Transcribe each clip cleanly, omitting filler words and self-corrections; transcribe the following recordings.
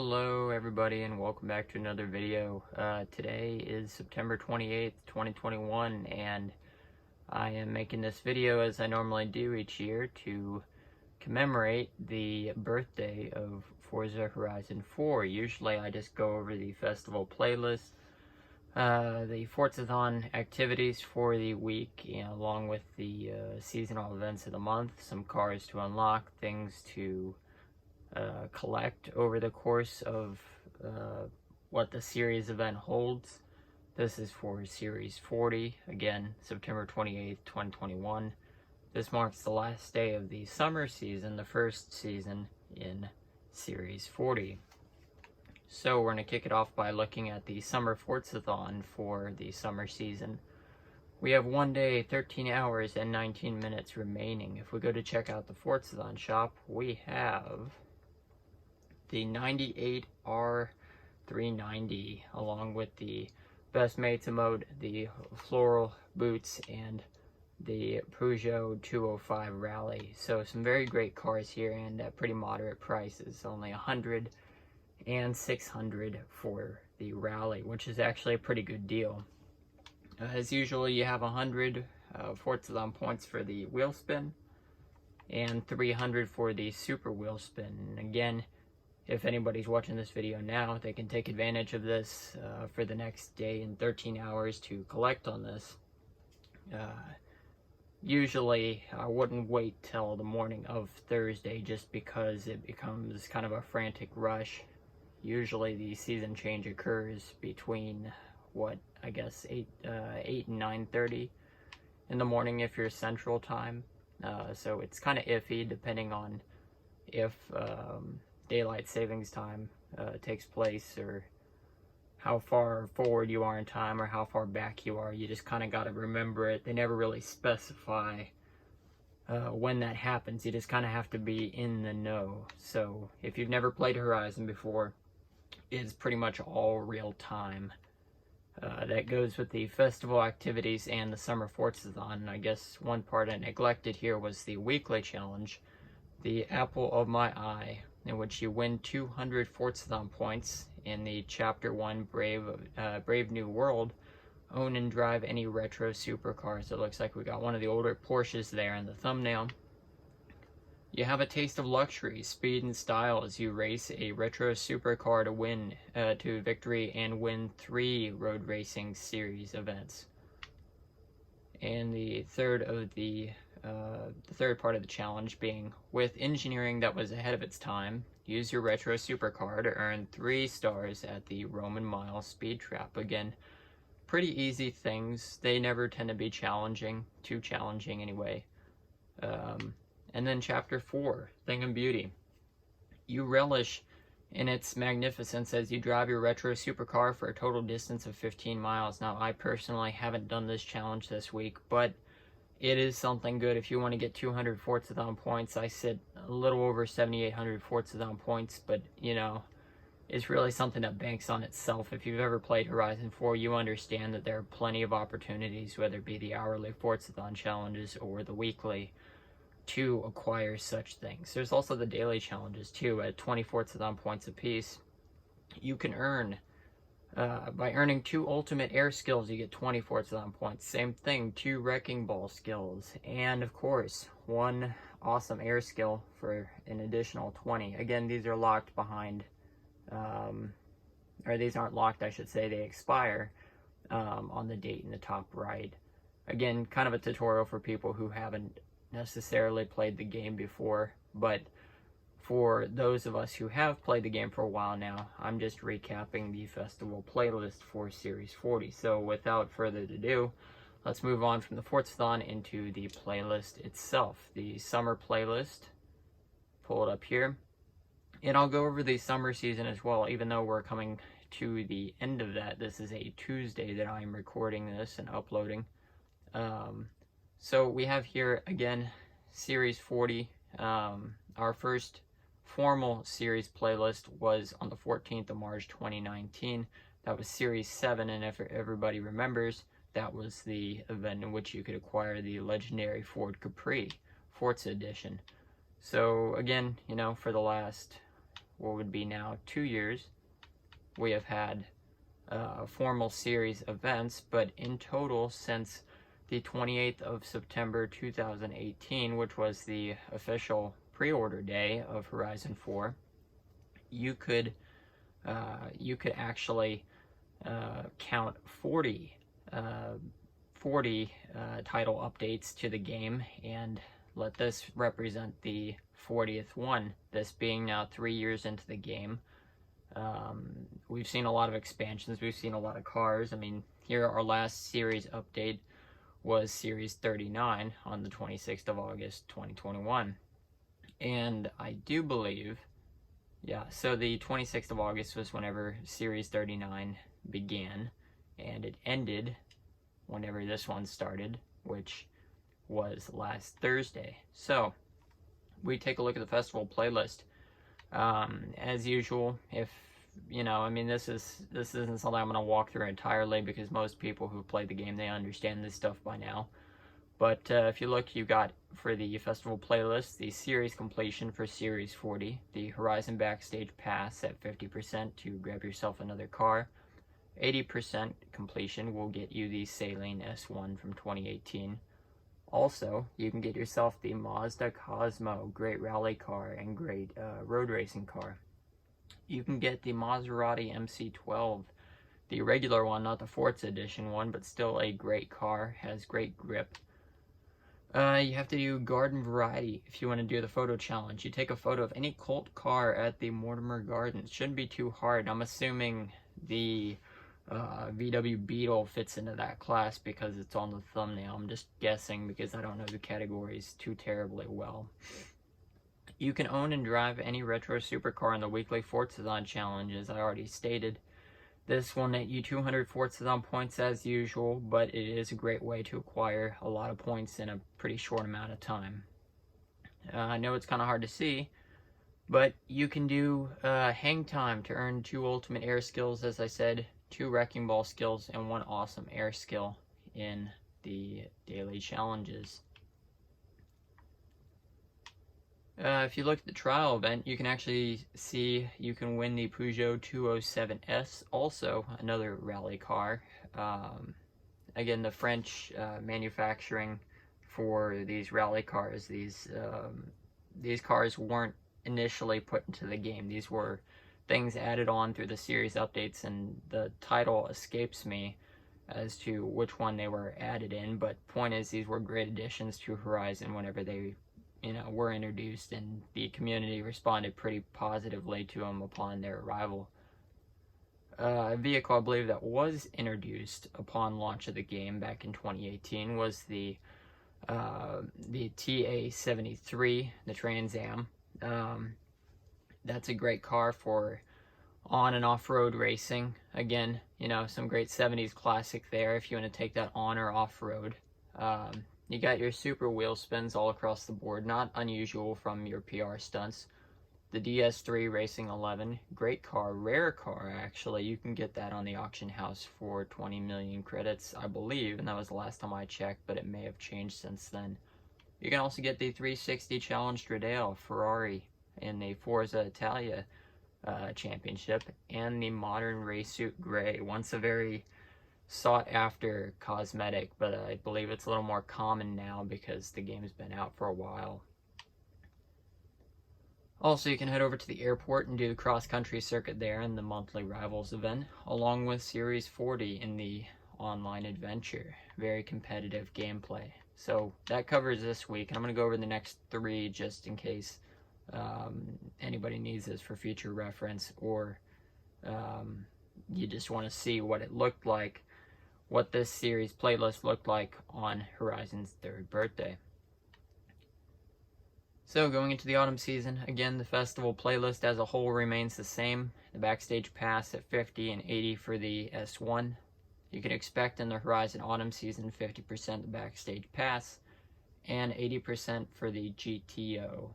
Hello everybody and welcome back to another video. Today is September 28th, 2021, and I am making this video as I normally do each year to commemorate the birthday of Forza Horizon 4. Usually I just go over the festival playlist, the Forzathon activities for the week, along with the seasonal events of the month, some cars to unlock, things to collect over the course of what the series event holds. This is for Series 40, again, September 28th, 2021. This marks the last day of the summer season, the first season in Series 40. So we're going to kick it off by looking at the Summer Forzathon for the summer season. We have 1 day, 13 hours, and 19 minutes remaining. If we go to check out the Forzathon shop, we have the 98 R390, along with the Best Mates emote, the Floral Boots, and the Peugeot 205 Rally. So some very great cars here, and at pretty moderate prices, only 100 and 600 for the Rally, which is actually a pretty good deal. As usual, you have 100 Forzathon points for the wheel spin, and 300 for the super wheel spin. And again, if anybody's watching this video now, they can take advantage of this for the next day and 13 hours to collect on this. Usually, I wouldn't wait till the morning of Thursday just because it becomes kind of a frantic rush. Usually the season change occurs between, 8 and 9:30 in the morning if you're Central Time. So it's kind of iffy depending on if daylight savings time takes place, or how far forward you are in time or how far back you are. You just kind of got to remember it. They never really specify when that happens. You just kind of have to be in the know. So if you've never played Horizon before, it's pretty much all real time. That goes with the festival activities and the summer Forzathon. I guess one part I neglected here was the weekly challenge, the Apple of My Eye, in which you win 200 Forzathon points in the Chapter 1 Brave New World. Own and drive any retro supercars. It looks like we got one of the older Porsches there in the thumbnail. You have a taste of luxury, speed, and style as you race a retro supercar to win to victory and win 3 road racing series events. And the third part of the challenge being, with engineering that was ahead of its time, use your retro supercar to earn 3 stars at the Roman Mile speed trap. Again, pretty easy things. They never tend to be challenging, too challenging anyway. And then Chapter 4, Thing and Beauty. You relish in its magnificence as you drive your retro supercar for a total distance of 15 miles. Now, I personally haven't done this challenge this week, but it is something good. If you want to get 200 Forzathon points, I sit a little over 7,800 Forzathon points, but, it's really something that banks on itself. If you've ever played Horizon 4, you understand that there are plenty of opportunities, whether it be the hourly Forzathon challenges or the weekly, to acquire such things. There's also the daily challenges too, at 20 Forzathon points apiece. You can earn, by earning 2 ultimate air skills, you get 20 Forzathon points. Same thing, 2 wrecking ball skills, and of course, 1 awesome air skill for an additional 20. Again, these are locked behind, or these aren't locked, I should say, they expire on the date in the top right. Again, kind of a tutorial for people who haven't necessarily played the game before, but for those of us who have played the game for a while now, I'm just recapping the festival playlist for Series 40. So without further ado, let's move on from the Forzathon into the playlist itself. The summer playlist, pull it up here, and I'll go over the summer season as well, even though we're coming to the end of that. This is a Tuesday that I'm recording this and uploading. So we have here, again, Series 40. Our first formal series playlist was on the 14th of March 2019. That was Series 7, and if everybody remembers, that was the event in which you could acquire the legendary Ford Capri Forza Edition. So again, for the last what would be now 2 years, we have had formal series events, but in total since the 28th of September 2018, which was the official pre-order day of Horizon 4, you could actually count 40 title updates to the game, and let this represent the 40th one, this being now 3 years into the game. We've seen a lot of expansions, we've seen a lot of cars. I mean, here our last series update was Series 39 on the 26th of August 2021. And I do believe, yeah, so the 26th of August was whenever Series 39 began, and it ended whenever this one started, which was last Thursday. So we take a look at the festival playlist. As usual, if I mean, this isn't something I'm going to walk through entirely, because most people who played the game, they understand this stuff by now. But if you look, you got for the festival playlist the series completion for Series 40, the Horizon Backstage Pass at 50% to grab yourself another car. 80% completion will get you the Saline S1 from 2018. Also, you can get yourself the Mazda Cosmo, great rally car and great road racing car. You can get the Maserati MC12, the regular one, not the Forza edition one, but still a great car, has great grip. You have to do Garden Variety if you want to do the photo challenge. You take a photo of any cult car at the Mortimer Gardens. Shouldn't be too hard. I'm assuming the VW Beetle fits into that class because it's on the thumbnail. I'm just guessing because I don't know the categories too terribly well. You can own and drive any retro supercar in the weekly Forza challenge, as I already stated. This will net you 200 Forza points as usual, but it is a great way to acquire a lot of points in a pretty short amount of time. I know it's kind of hard to see, but you can do hang time to earn 2 ultimate air skills, as I said, 2 wrecking ball skills, and 1 awesome air skill in the daily challenges. If you look at the trial event, you can actually see you can win the Peugeot 207S, also another rally car. Again, the French manufacturing for these rally cars, these cars weren't initially put into the game. These were things added on through the series updates, and the title escapes me as to which one they were added in, but point is, these were great additions to Horizon whenever they were introduced, and the community responded pretty positively to them upon their arrival. A vehicle I believe that was introduced upon launch of the game back in 2018 was the TA-73, the Trans Am. That's a great car for on and off-road racing. Again, some great 70s classic there if you want to take that on or off-road. You got your super wheel spins all across the board, not unusual from your PR stunts. The DS3 Racing 11, great car, rare car actually. You can get that on the auction house for 20 million credits, I believe, and that was the last time I checked, but it may have changed since then. You can also get the 360 Challenge Stradale Ferrari in the Forza Italia Championship, and the modern race suit gray, once a very sought after cosmetic, but I believe it's a little more common now because the game's been out for a while. Also, you can head over to the airport and do the cross-country circuit there in the monthly Rivals event, along with Series 40 in the online adventure. Very competitive gameplay. So that covers this week, and I'm going to go over the next 3 just in case anybody needs this for future reference, or you just want to see what it looked like, what this series playlist looked like on Horizon's 3rd birthday. So going into the autumn season, again, the festival playlist as a whole remains the same. The Backstage Pass at 50 and 80 for the S1. You can expect in the Horizon autumn season 50% the Backstage Pass and 80% for the GTO,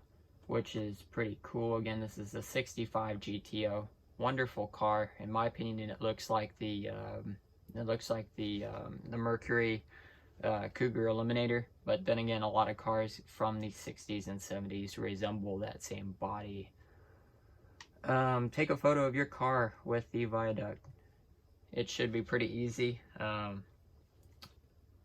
which is pretty cool. Again, this is the 65 GTO. Wonderful car. In my opinion, it looks like the Mercury Cougar Eliminator, but then again, a lot of cars from the 60s and 70s resemble that same body. Take a photo of your car with the viaduct. It should be pretty easy.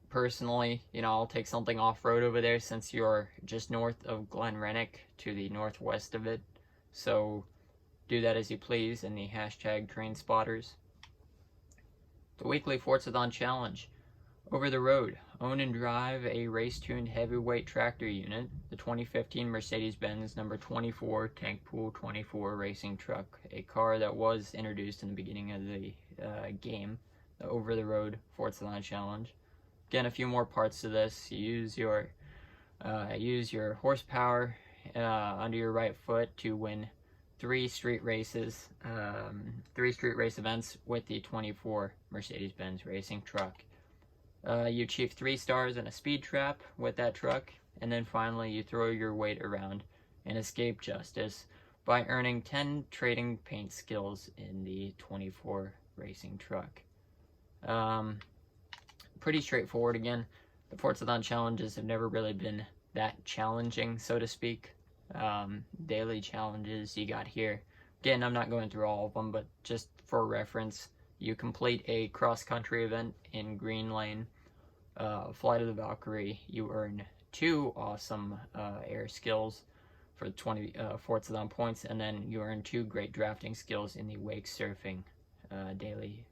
Personally, I'll take something off-road over there since you're just north of Glen Renwick to the northwest of it. So do that as you please in the hashtag train spotters. The weekly Forza Challenge. Over the road, own and drive a race-tuned heavyweight tractor unit, the 2015 Mercedes-Benz number 24 Tank Pool 24 racing truck, a car that was introduced in the beginning of the game, the over-the-road Forza Challenge. Again, a few more parts to this. You use your horsepower under your right foot to win three street race events with the 24 Mercedes-Benz racing truck. You achieve 3 stars in a speed trap with that truck, and then finally you throw your weight around and escape justice by earning 10 trading paint skills in the 24 racing truck. Pretty straightforward. Again, the Forza challenges have never really been that challenging, so to speak. Daily challenges you got here. Again, I'm not going through all of them, but just for reference, you complete a cross-country event in Green Lane, Flight of the Valkyrie. You earn 2 awesome air skills for 20 Forza points, and then you earn 2 great drafting skills in the wake surfing daily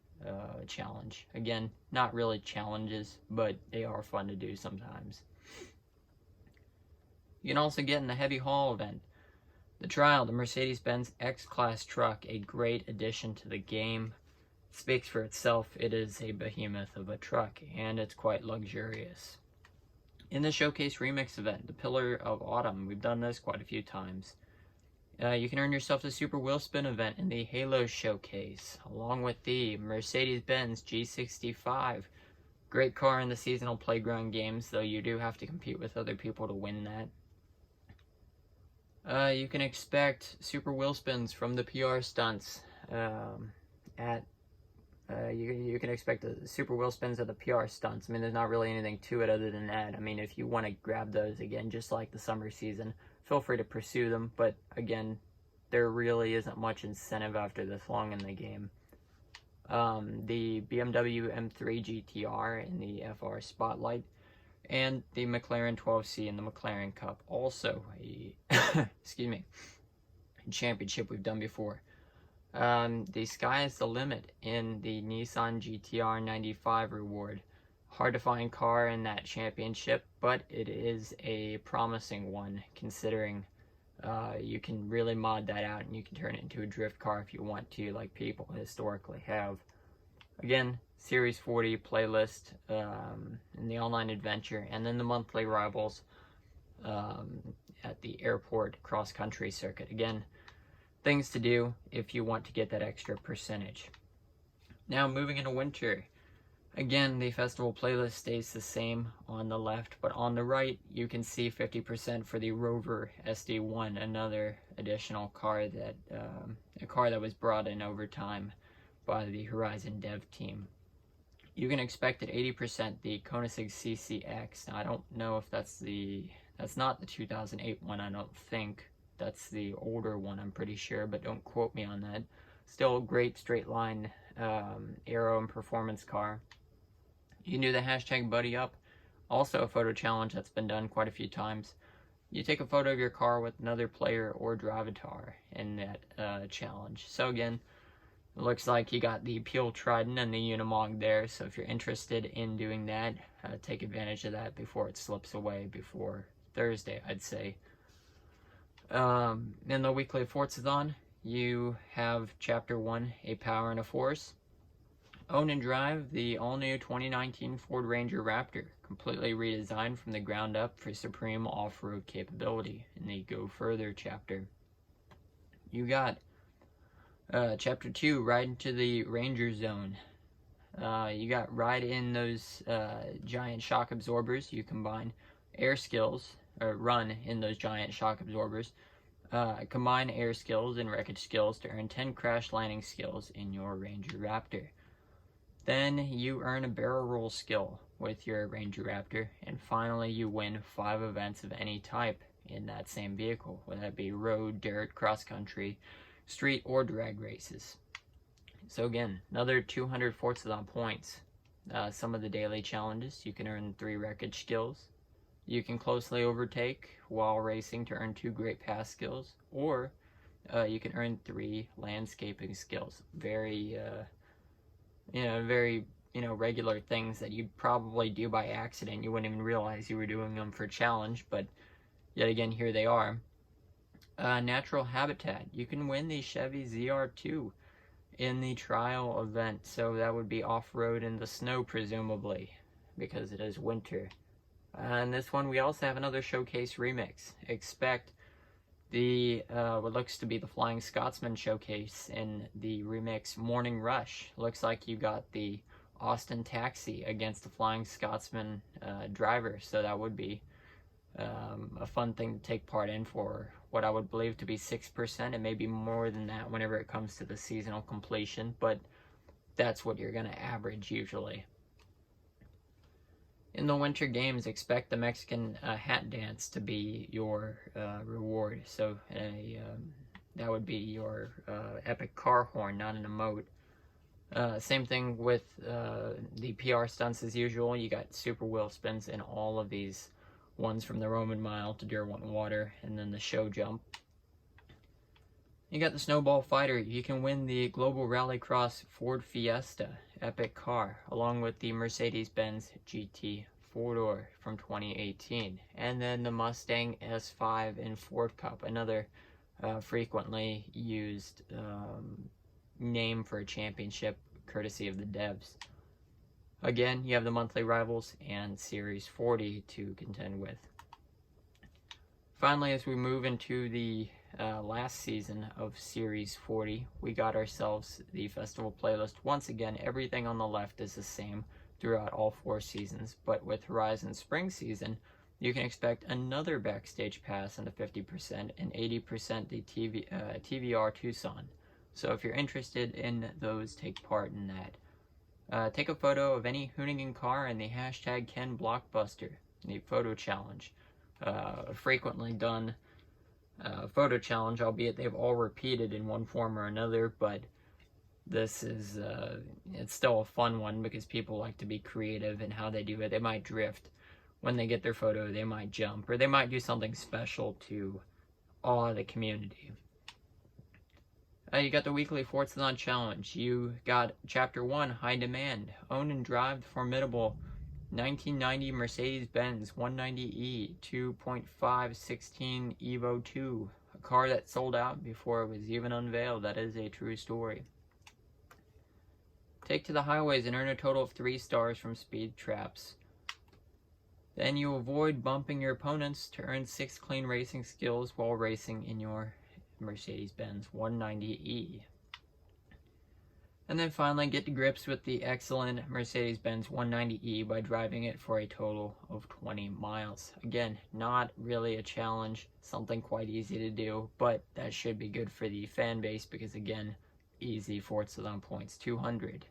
challenge. Again, not really challenges, but they are fun to do sometimes. You can also get in the heavy haul event. The Trial, the Mercedes-Benz X-Class truck, a great addition to the game. Speaks for itself. It is a behemoth of a truck, and it's quite luxurious. In the Showcase Remix event, the Pillar of Autumn, we've done this quite a few times. You can earn yourself the Super Wheel Spin event in the Halo Showcase, along with the Mercedes-Benz G65. Great car in the seasonal playground games, though you do have to compete with other people to win that. You can expect Super Wheel Spins from the PR stunts you can expect the Super Wheel Spins at the PR stunts. I mean, there's not really anything to it other than that. I mean, if you want to grab those, again, just like the summer season, feel free to pursue them. But again, there really isn't much incentive after this long in the game. The BMW M3 GTR in the FR Spotlight, and the McLaren 12C in the McLaren Cup. Also a excuse me, championship we've done before. The Sky is the Limit in the Nissan GTR 95 reward. Hard to find car in that championship, but it is a promising one, considering you can really mod that out and you can turn it into a drift car if you want to, like people historically have. Again, Series 40 playlist in the online adventure, and then the monthly rivals at the airport cross-country circuit. Again, things to do if you want to get that extra percentage. Now, moving into winter. Again, the festival playlist stays the same on the left, but on the right, you can see 50% for the Rover SD1, another additional car that, a car that was brought in over time by the Horizon dev team. You can expect at 80% the Koenigsegg CCX. Now, I don't know if that's not the 2008 one, I don't think. That's the older one, I'm pretty sure, but don't quote me on that. Still a great straight line aero and performance car. You can do the hashtag buddy up, also a photo challenge that's been done quite a few times. You take a photo of your car with another player or drivatar in that challenge. So again, it looks like you got the Peel Trident and the Unimog there, so if you're interested in doing that, take advantage of that before it slips away before Thursday, I'd say. In the weekly Forzathon, you have Chapter 1, A Power and a Force. Own and drive the all-new 2019 Ford Ranger Raptor, completely redesigned from the ground up for supreme off-road capability in the Go Further chapter. You got Chapter 2, Ride into the Ranger Zone. You got ride in those giant shock absorbers. You combine air skills, or run in those giant shock absorbers. Combine air skills and wreckage skills to earn 10 crash landing skills in your Ranger Raptor. Then you earn a barrel roll skill with your Ranger Raptor, and finally you win 5 events of any type in that same vehicle, whether that be road, dirt, cross country, street or drag races. So again, another 200 Forza points. Some of the daily challenges, you can earn 3 wreckage skills. You can closely overtake while racing to earn 2 great pass skills, or you can earn 3 landscaping skills. Very, regular things that you'd probably do by accident. You wouldn't even realize you were doing them for challenge, but yet again, here they are. Natural habitat. You can win the Chevy ZR2 in the trial event, so that would be off-road in the snow, presumably, because it is winter. And this one, we also have another showcase remix. Expect the what looks to be the Flying Scotsman showcase in the remix Morning Rush. Looks like you got the Austin Taxi against the Flying Scotsman driver, so that would be a fun thing to take part in for what I would believe to be 6%. It may be more than that whenever it comes to the seasonal completion, but that's what you're going to average usually. In the winter games, expect the Mexican hat dance to be your reward. So that would be your epic car horn, not an emote. Same thing with the PR stunts as usual. You got super wheel spins in all of these ones, from the Roman Mile to Derwent Water, and then the show jump. You got the Snowball Fighter. You can win the Global Rallycross Ford Fiesta epic car, along with the Mercedes-Benz GT 4-door from 2018, and then the Mustang S5 in Ford Cup, another frequently used name for a championship courtesy of the devs. Again, you have the monthly rivals and Series 40 to contend with. Finally, as we move into the last season of Series 40, we got ourselves the festival playlist. Once again, everything on the left is the same throughout all 4 seasons, but with Horizon Spring Season, you can expect another backstage pass into 50% and 80% the TVR Tucson. So if you're interested in those, take part in that. Take a photo of any Hoonigan car and the hashtag #KenBlockbuster, the photo challenge. Frequently done photo challenge, albeit they've all repeated in one form or another, but this is, it's still a fun one because people like to be creative in how they do it. They might drift when they get their photo, they might jump, or they might do something special to awe the community. You got the weekly Forza challenge. You got Chapter 1, High Demand. Own and drive the formidable 1990 Mercedes-Benz 190E 2.516 Evo 2. A car that sold out before it was even unveiled. That is a true story. Take to the highways and earn a total of 3 stars from speed traps. Then you avoid bumping your opponents to earn 6 clean racing skills while racing in your Mercedes-Benz 190E. And then finally, get to grips with the excellent Mercedes-Benz 190E by driving it for a total of 20 miles. Again, not really a challenge, something quite easy to do, but that should be good for the fan base because, again, easy Forza points, 200.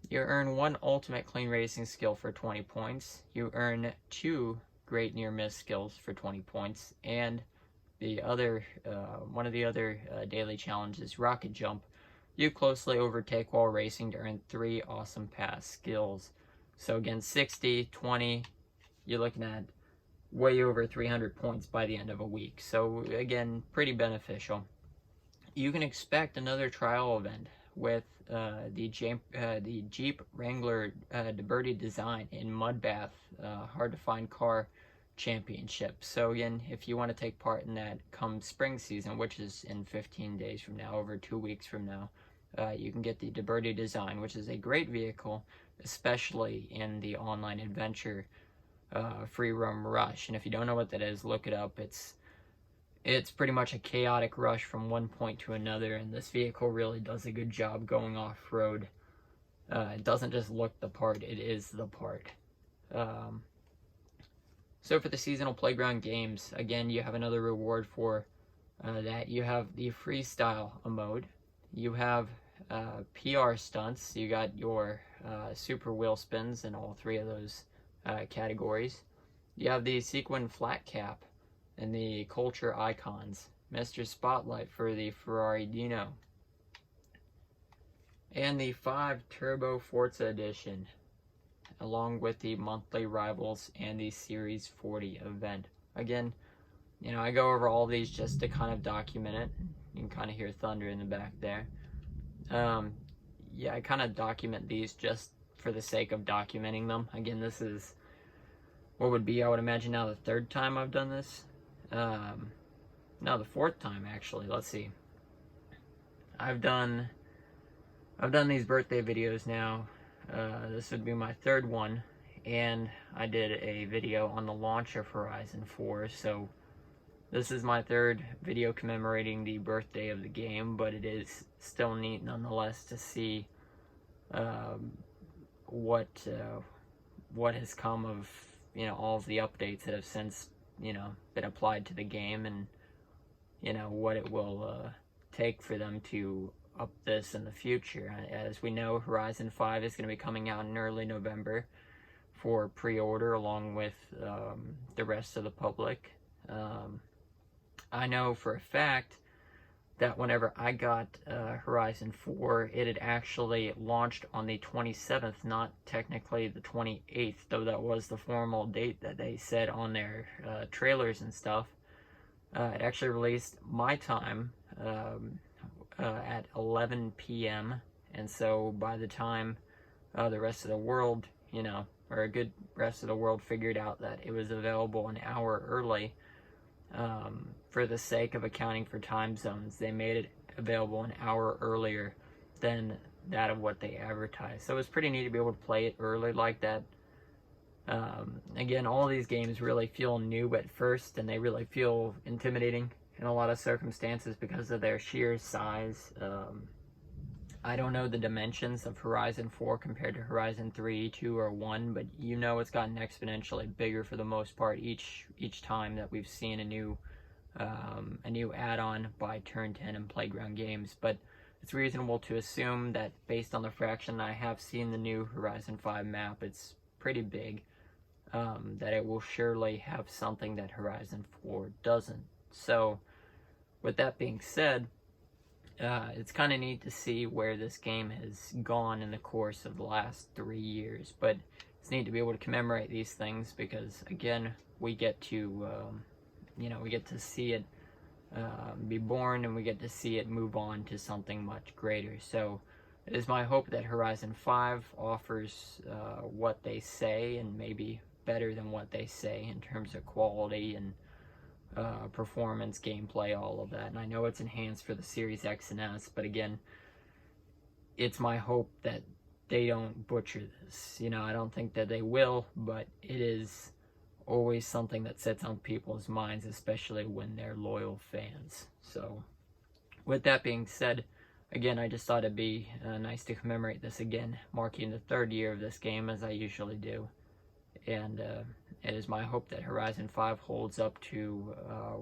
You earn 1 ultimate clean racing skill for 20 points. You earn 2 great near-miss skills for 20 points, and the other, one of the other daily challenges, Rocket Jump. You closely overtake while racing to earn 3 awesome pass skills. So again, 60, 20, you're looking at way over 300 points by the end of a week. So again, pretty beneficial. You can expect another trial event with the Jeep Wrangler Liberty design in Mudbath, hard to find car championship. So again, if you want to take part in that come spring season, which is in 15 days from now, over 2 weeks from now, you can get the Liberty design, which is a great vehicle, especially in the online adventure free roam rush. And if you don't know what that is, look it up. It's pretty much a chaotic rush from one point to another, and this vehicle really does a good job going off-road. It doesn't just look the part, it is the part. So for the seasonal playground games, again, you have another reward for that. You have the freestyle mode. You have PR stunts. You got your super wheel spins in all 3 of those categories. You have the sequin flat cap and the culture icons. Mr. Spotlight for the Ferrari Dino, and the 5 Turbo Forza Edition, along with the monthly Rivals and the Series 40 event. Again, you know, I go over all these just to kind of document it. You can kind of hear thunder in the back there. Yeah, I kind of document these just for the sake of documenting them. Again, this is what would be, I would imagine now, the 3rd time I've done this. No, the 4th time actually. Let's see. I've done these birthday videos now. This would be my 3rd one, and I did a video on the launch of Horizon 4, so this is my 3rd video commemorating the birthday of the game, but it is still neat nonetheless to see what has come of, you know, all of the updates that have since, you know, been applied to the game, and, you know, what it will take for them to up this in the future. As we know, Horizon 5 is going to be coming out in early November for pre-order, along with the rest of the public. I know for a fact that whenever I got Horizon 4, it had actually launched on the 27th, not technically the 28th, though that was the formal date that they said on their trailers and stuff. It actually released my time at 11 p.m., and so by the time the rest of the world, you know, or a good rest of the world figured out that it was available an hour early, for the sake of accounting for time zones, they made it available an hour earlier than that of what they advertised. So it was pretty neat to be able to play it early like that. Again, all these games really feel new at first, and they really feel intimidating in a lot of circumstances because of their sheer size. I don't know the dimensions of Horizon 4 compared to Horizon 3, 2, or 1, but you know it's gotten exponentially bigger for the most part each time that we've seen a new add-on by Turn 10 and Playground Games. But it's reasonable to assume that based on the fraction I have seen the new Horizon 5 map, it's pretty big, that it will surely have something that Horizon 4 doesn't. So, with that being said, it's kind of neat to see where this game has gone in the course of the last 3 years, but it's neat to be able to commemorate these things because, again, we get to, you know, we get to see it be born, and we get to see it move on to something much greater. So it is my hope that Horizon 5 offers what they say, and maybe better than what they say in terms of quality and performance, gameplay, all of that. And I know it's enhanced for the Series X and S, but again, it's my hope that they don't butcher this. You know, I don't think that they will, but it is always something that sits on people's minds, especially when they're loyal fans. So, with that being said, again, I just thought it'd be nice to commemorate this again, marking the 3rd year of this game, as I usually do. And it is my hope that Horizon 5 holds up to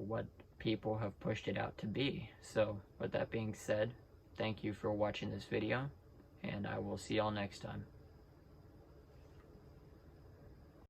what people have pushed it out to be. So, with that being said, thank you for watching this video, and I will see y'all next time.